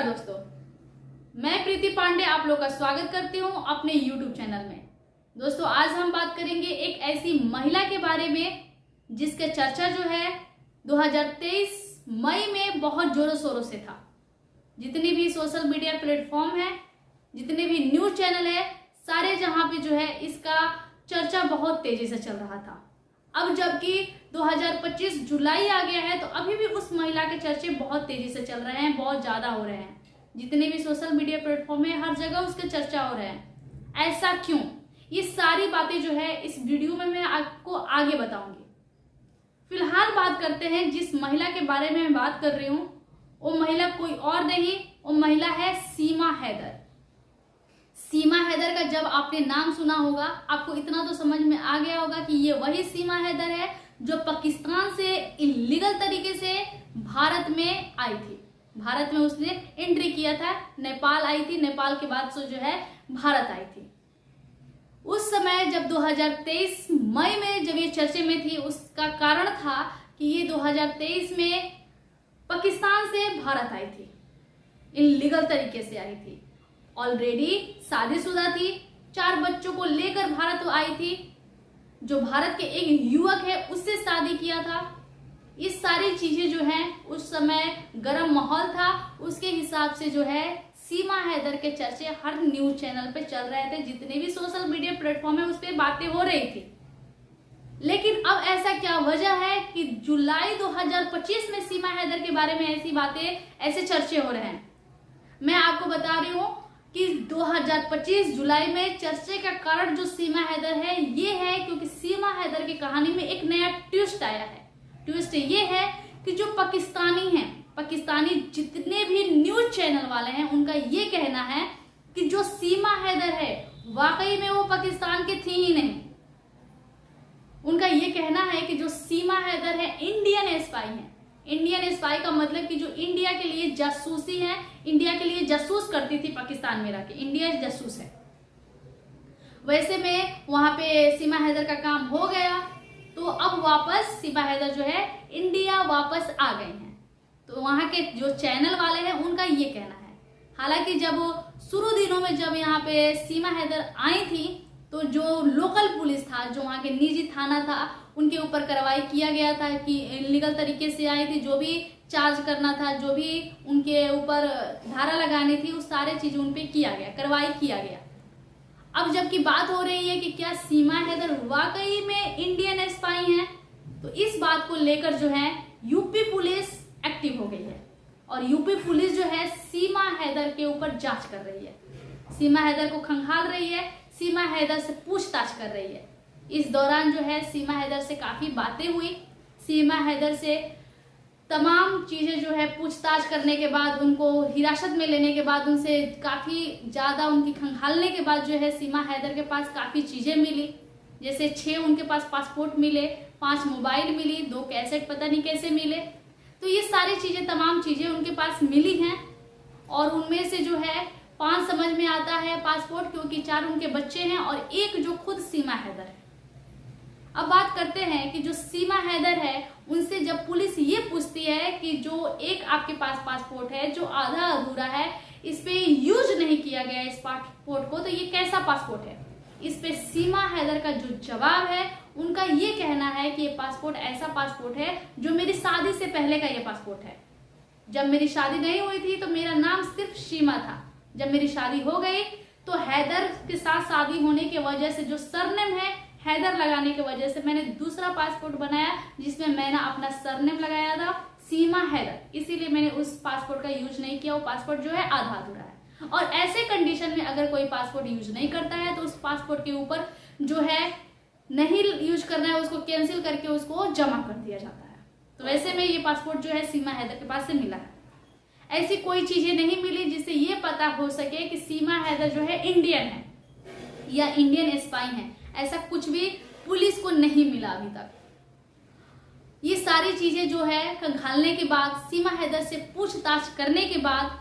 नमस्कार दोस्तों, मैं प्रीति पांडे आप लोग का स्वागत करती हूं अपने YouTube चैनल में। दोस्तों, आज हम बात करेंगे एक ऐसी महिला के बारे में जिसका चर्चा जो है 2023 मई में बहुत जोरों शोरों से था। जितनी भी सोशल मीडिया प्लेटफॉर्म है, जितने भी न्यूज चैनल है, सारे जहां पे जो है इसका चर्चा बहुत तेजी से चल रहा था। अब जबकि 2025 जुलाई आ गया है तो अभी भी उस महिला के चर्चे बहुत तेजी से चल रहे हैं, बहुत ज्यादा हो रहे हैं। जितने भी सोशल मीडिया प्लेटफॉर्म है, हर जगह उसके चर्चा हो रहे हैं। ऐसा क्यों? ये सारी बातें जो है इस वीडियो में मैं आपको आगे बताऊंगी। फिलहाल बात करते हैं जिस महिला के बारे में मैं बात कर रही हूँ, वो महिला कोई और नहीं, वो महिला है सीमा हैदर। सीमा हैदर का जब आपने नाम सुना होगा, आपको इतना तो समझ में आ गया होगा कि ये वही सीमा हैदर है जो पाकिस्तान से इलीगल तरीके से भारत में आई थी। भारत में उसने एंट्री किया था, नेपाल आई थी, नेपाल के बाद से जो है भारत आई थी। उस समय जब 2023 मई में जब ये चर्चे में थी, उसका कारण था कि ये 2023 में पाकिस्तान से भारत आई थी, इलीगल तरीके से आई थी। ऑलरेडी शादीशुदा थी, 4 बच्चों को लेकर भारत आई थी। जो भारत के एक युवक है उससे शादी किया था। इस सारी चीजें जो हैं, उस समय गर्म माहौल था, उसके हिसाब से जो है सीमा हैदर के चर्चे हर न्यूज चैनल पे चल रहे थे। जितने भी सोशल मीडिया प्लेटफॉर्म है उस पर बातें हो रही थी। लेकिन अब ऐसा क्या वजह है कि जुलाई 2025 में सीमा हैदर के बारे में ऐसी बातें, ऐसे चर्चे हो रहे हैं? मैं आपको बता रही हूँ कि 2025 जुलाई में चर्चे का कारण जो सीमा हैदर है, ये है क्योंकि सीमा हैदर की कहानी में एक नया ट्विस्ट आया है। ट्विस्ट ये है कि जो पाकिस्तानी हैं, पाकिस्तानी जितने भी न्यूज चैनल वाले हैं, उनका ये कहना है कि जो सीमा हैदर है वाकई में वो पाकिस्तान की थी ही नहीं। उनका ये कहना है कि जो सीमा हैदर है इंडियन स्पाई है। इंडियन स्पाई का मतलब कि जो इंडिया के लिए जासूसी है, इंडिया के लिए जासूस करती थी पाकिस्तान में रह के, इंडिया जासूस है। वैसे में वहां पे सीमा हैदर का काम हो गया, तो अब वापस सीमा हैदर जो है इंडिया वापस आ गई हैं। तो वहां के जो चैनल वाले हैं उनका ये कहना है। हालांकि जब शुरू दिनों में जब यहाँ पे सीमा हैदर आई थी, तो जो लोकल पुलिस था, जो वहाँ के निजी थाना था, उनके ऊपर कार्रवाई किया गया था कि इलीगल तरीके से आई थी। जो भी चार्ज करना था, जो भी उनके ऊपर धारा लगानी थी, उस सारे चीज उन पे किया गया, कार्रवाई किया गया। अब जबकि बात हो रही है कि क्या सीमा हैदर वाकई में इंडियन स्पाई है, तो इस बात को लेकर जो है यूपी पुलिस एक्टिव हो गई है और यूपी पुलिस जो है सीमा हैदर के ऊपर जांच कर रही है, सीमा हैदर को खंगाल रही है, सीमा हैदर से पूछताछ कर रही है। इस दौरान जो है सीमा हैदर से काफी बातें हुई। सीमा हैदर से तमाम चीजें जो है पूछताछ करने के बाद, उनको हिरासत में लेने के बाद, उनसे काफी ज्यादा उनकी खंगालने के बाद जो है सीमा हैदर के पास काफी चीजें मिली। जैसे 6 उनके पास पासपोर्ट मिले, 5 मोबाइल मिली, 2 कैसेट पता नहीं कैसे मिले। तो ये सारी चीजें, तमाम चीजें उनके पास मिली हैं और उनमें से जो है 5 समझ में आता है पासपोर्ट, क्योंकि 4 उनके बच्चे हैं और 1 जो खुद सीमा हैदर है। अब बात करते हैं कि जो सीमा हैदर है, उनसे जब पुलिस ये पूछती है कि जो एक आपके पास पासपोर्ट है जो आधा अधूरा है, इस पे यूज नहीं किया गया इस पासपोर्ट को, तो ये कैसा पासपोर्ट है? इस पे सीमा हैदर का जो जवाब है, उनका ये कहना है कि ये पासपोर्ट ऐसा पासपोर्ट है जो मेरी शादी से पहले का ये पासपोर्ट है। जब मेरी शादी नहीं हुई थी तो मेरा नाम सिर्फ सीमा था। जब मेरी शादी हो गई तो हैदर के साथ शादी होने की वजह से जो सरनेम है हैदर लगाने की वजह से मैंने दूसरा पासपोर्ट बनाया, जिसमें मैंने अपना सरनेम लगाया था सीमा हैदर। इसीलिए मैंने उस पासपोर्ट का यूज नहीं किया। वो पासपोर्ट जो है आधा अधूरा है। और ऐसे कंडीशन में अगर कोई पासपोर्ट यूज नहीं करता है तो उस पासपोर्ट के ऊपर जो है नहीं यूज करना है, उसको कैंसिल करके उसको जमा कर दिया जाता है। तो वैसे में ये पासपोर्ट जो है सीमा हैदर के पास से मिला है। ऐसी कोई चीजें नहीं मिली जिससे ये पता हो सके कि सीमा हैदर जो है इंडियन है या इंडियन स्पाई है। ऐसा कुछ भी पुलिस को नहीं मिला अभी तक। ये सारी चीजें जो है खंगालने के बाद, सीमा हैदर से पूछताछ करने के बाद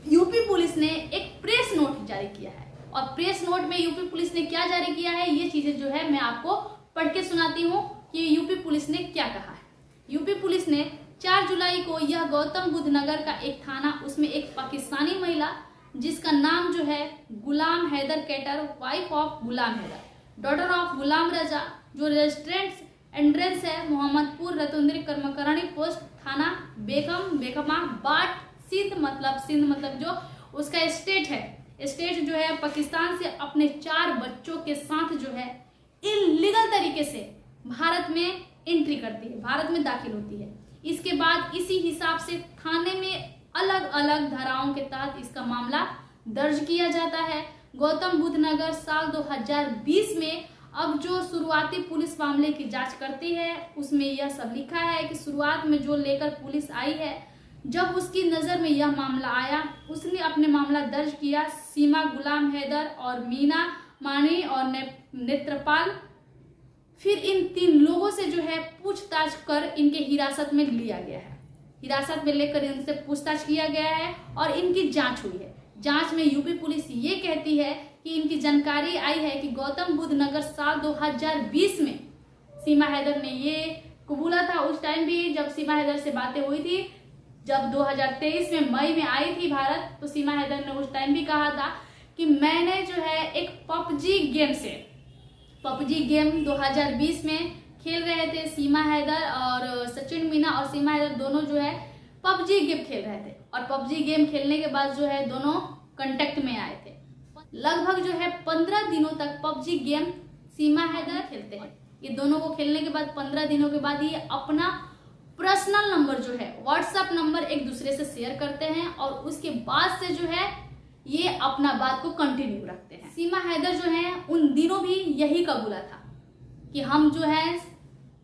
यूपी पुलिस ने एक प्रेस नोट जारी किया है। और प्रेस नोट में यूपी पुलिस ने क्या जारी किया है, ये चीजें जो है मैं आपको पढ़ के सुनाती हूँ कि यूपी पुलिस ने क्या कहा है। यूपी पुलिस ने 4 जुलाई को यह गौतम बुद्ध नगर का एक थाना, उसमें एक पाकिस्तानी महिला जिसका नाम जो है गुलाम हैदर कैटर, wife of Ghulam Haider, daughter of Ghulam Raza, जो रेजिडेंट एड्रेस है मोहम्मदपुर रतुंद्री कर्मकरणी पोस्ट, थाना बेखमा बाट, सिंध मतलब जो उसका स्टेट है, स्टेट जो है पाकिस्तान से अपने 4 बच्चों के साथ जो है इलीगल तरीके से भारत में एंट्री करती है, भारत में दाखिल होती है। इसके बाद इसी हिसाब से थाने में अलग अलग धाराओं के तहत इसका मामला दर्ज किया जाता है। गौतम बुद्ध नगर साल 2020 में अब जो शुरुआती पुलिस मामले की जांच करती है उसमें यह सब लिखा है कि शुरुआत में जो लेकर पुलिस आई है, जब उसकी नज़र में यह मामला आया उसने अपने मामला दर्ज किया सीमा, गुलाम हैदर और मीना मानी और नेत्रपाल। फिर इन 3 लोगों से जो है पूछताछ कर इनके हिरासत में लिया गया है, हिरासत में लेकर इनसे पूछताछ किया गया है और इनकी जांच हुई है। जांच में यूपी पुलिस ये कहती है कि इनकी जानकारी आई है कि गौतम बुद्ध नगर साल 2020 में सीमा हैदर ने ये कबूला था, उस टाइम भी जब सीमा हैदर से बातें हुई थी, जब 2023 में मई में आई थी भारत, तो सीमा हैदर ने उस टाइम भी कहा था कि मैंने जो है एक पबजी गेम 2020 में खेल रहे थे सीमा हैदर और सचिन मीना, और सीमा हैदर दोनों जो है पबजी गेम खेल रहे थे और पबजी गेम खेलने के बाद जो है दोनों कांटेक्ट में आए थे। लगभग जो है 15 दिनों तक पबजी गेम सीमा हैदर खेलते हैं। ये दोनों को खेलने के बाद 15 दिनों के बाद ये अपना पर्सनल नंबर जो है व्हाट्सएप नंबर एक दूसरे से शेयर करते हैं और उसके बाद से जो है ये अपना बात को कंटिन्यू रखते हैं। सीमा हैदर जो है उन दिनों भी यही कबूला था कि हम जो है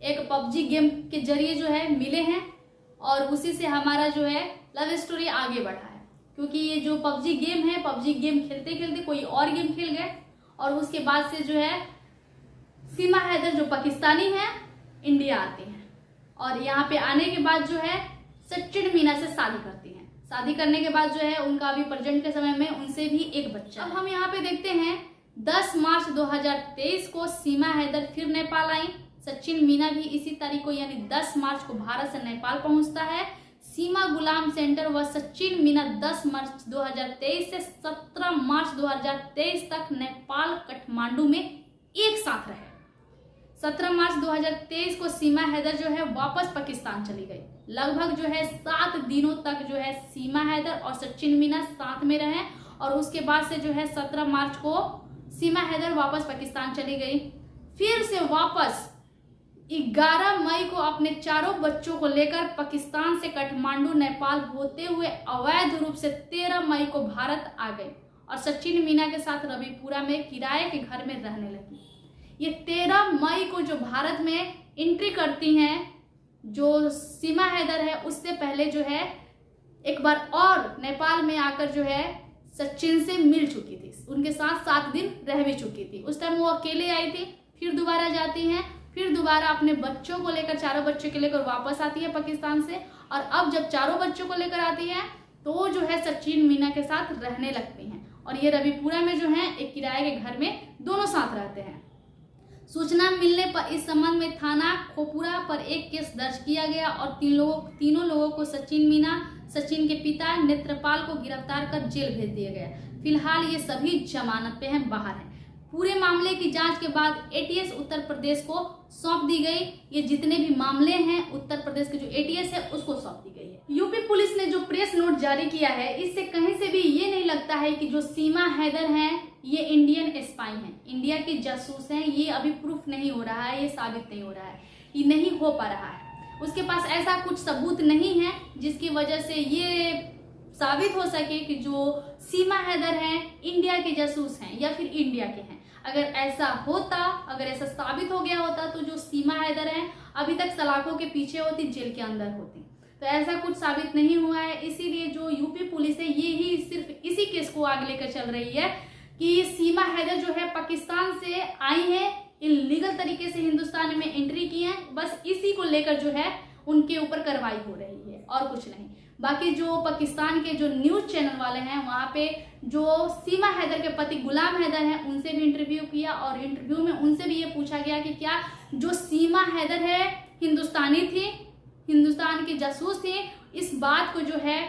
एक पबजी गेम के जरिए जो है मिले हैं और उसी से हमारा जो है लव स्टोरी आगे बढ़ा है, क्योंकि ये जो पबजी गेम है, पबजी गेम खेलते खेलते कोई और गेम खेल गए और उसके बाद से जो है सीमा हैदर जो पाकिस्तानी है इंडिया आती हैं और यहाँ पे आने के बाद जो है सचिन मीना से शादी करती हैं। शादी करने के बाद जो है उनका अभी प्रेजेंट के समय में उनसे भी एक बच्चा। अब हम यहाँ पे देखते हैं 10 मार्च 2023 को सीमा हैदर फिर नेपाल आई। सचिन मीना भी इसी तारीख को यानी 10 मार्च को भारत से नेपाल पहुंचता है। सीमा गुलाम सेंटर व सचिन मीना 10 मार्च 2023 से 17 मार्च 2023 तक नेपाल काठमांडू में एक साथ रहे। 17 मार्च 2023 को सीमा हैदर जो है वापस पाकिस्तान चली गई। लगभग जो है 7 दिनों तक जो है सीमा हैदर और सचिन मीना साथ में रहे और उसके बाद से जो है 17 मार्च को सीमा हैदर वापस पाकिस्तान चली गई। फिर से वापस 11 मई को अपने चारों बच्चों को लेकर पाकिस्तान से काठमांडू नेपाल होते हुए अवैध रूप से 13 मई को भारत आ गई और सचिन मीना के साथ रविपुरा में किराए के घर में रहने लगी। ये 13 मई को जो भारत में एंट्री करती हैं जो सीमा हैदर है, उससे पहले जो है एक बार और नेपाल में आकर जो है सचिन से मिल चुकी थी, उनके साथ 7 दिन रह भी चुकी थी। उस टाइम वो अकेले आई थी, फिर दोबारा जाती हैं, फिर दोबारा अपने बच्चों को लेकर, चारों बच्चों को लेकर वापस आती है पाकिस्तान से और अब जब चारों बच्चों को लेकर आती है तो जो है सचिन मीना के साथ रहने लगती हैं और ये रविपुरा में जो है एक किराए के घर में दोनों साथ रहते हैं। सूचना मिलने पर इस संबंध में थाना खोपुरा पर एक केस दर्ज किया गया और तीनों लोगों को सचिन मीना, सचिन के पिता नेत्रपाल को गिरफ्तार कर जेल भेज दिया गया। फिलहाल ये सभी जमानत पे हैं, बाहर हैं। पूरे मामले की जांच के बाद एटीएस उत्तर प्रदेश को सौंप दी गई। ये जितने भी मामले हैं उत्तर प्रदेश के जो एटीएस है उसको सौंप दी गई है। यूपी पुलिस ने जो प्रेस नोट जारी किया है इससे कहीं से भी ये नहीं लगता है कि जो सीमा हैदर हैं ये इंडियन स्पाई हैं, इंडिया के जासूस हैं। ये अभी प्रूफ नहीं हो रहा है, ये साबित नहीं हो रहा है, ये नहीं हो पा रहा है। उसके पास ऐसा कुछ सबूत नहीं है जिसकी वजह से ये साबित हो सके कि जो सीमा हैदर हैं इंडिया के जासूस हैं या फिर इंडिया के हैं। अगर ऐसा होता, अगर ऐसा साबित हो गया होता तो जो सीमा हैदर हैं अभी तक सलाखों के पीछे होती, जेल के अंदर होती। तो ऐसा कुछ साबित नहीं हुआ है, इसीलिए जो यूपी पुलिस है ये ही सिर्फ इसी केस को आगे लेकर चल रही है कि सीमा हैदर जो है पाकिस्तान से आई है, इलीगल तरीके से हिंदुस्तान में एंट्री की है, बस इसी को लेकर जो है उनके ऊपर कार्रवाई हो रही है और कुछ नहीं। बाकी जो पाकिस्तान के जो न्यूज चैनल वाले हैं वहाँ पे जो सीमा हैदर के पति गुलाम हैदर हैं उनसे भी इंटरव्यू किया और इंटरव्यू में उनसे भी ये पूछा गया कि क्या जो सीमा हैदर है हिंदुस्तानी थी हिंदुस्तान के जासूस थे, इस बात को जो है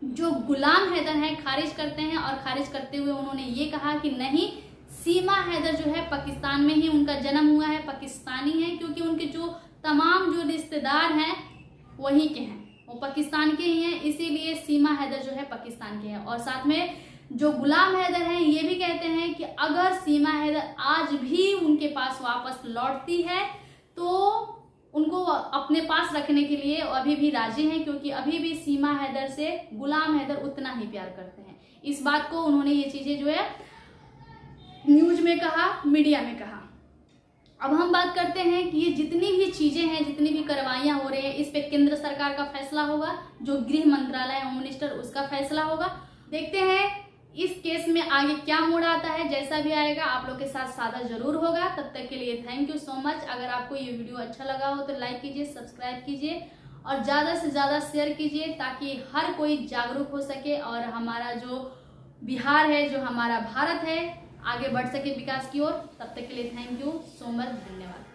जो गुलाम हैदर हैं खारिज करते हैं। और खारिज करते हुए उन्होंने ये कहा कि नहीं, सीमा हैदर जो है पाकिस्तान में ही उनका जन्म हुआ है, पाकिस्तानी है, क्योंकि उनके जो तमाम जो रिश्तेदार हैं वहीं के हैं, वो पाकिस्तान के ही हैं, इसीलिए सीमा हैदर जो है पाकिस्तान के हैं। और साथ में जो गुलाम हैदर हैं ये भी कहते हैं कि अगर सीमा हैदर आज भी उनके पास वापस लौटती है तो उनको अपने पास रखने के लिए अभी भी राजी हैं, क्योंकि अभी भी सीमा हैदर से गुलाम हैदर उतना ही प्यार करते हैं। इस बात को उन्होंने ये चीजें जो है न्यूज में कहा, मीडिया में कहा। अब हम बात करते हैं कि ये जितनी भी चीजें हैं, जितनी भी कार्रवाइयां हो रही हैं, इस पे केंद्र सरकार का फैसला होगा, जो गृह मंत्रालय होम मिनिस्टर उसका फैसला होगा। देखते हैं इस केस में आगे क्या मोड़ आता है, जैसा भी आएगा आप लोग के साथ साझा जरूर होगा। तब तक के लिए थैंक यू सो मच। अगर आपको ये वीडियो अच्छा लगा हो तो लाइक कीजिए, सब्सक्राइब कीजिए और ज्यादा से ज्यादा शेयर कीजिए, ताकि हर कोई जागरूक हो सके और हमारा जो बिहार है, जो हमारा भारत है, आगे बढ़ सके विकास की ओर। तब तक के लिए थैंक यू सो मच, धन्यवाद।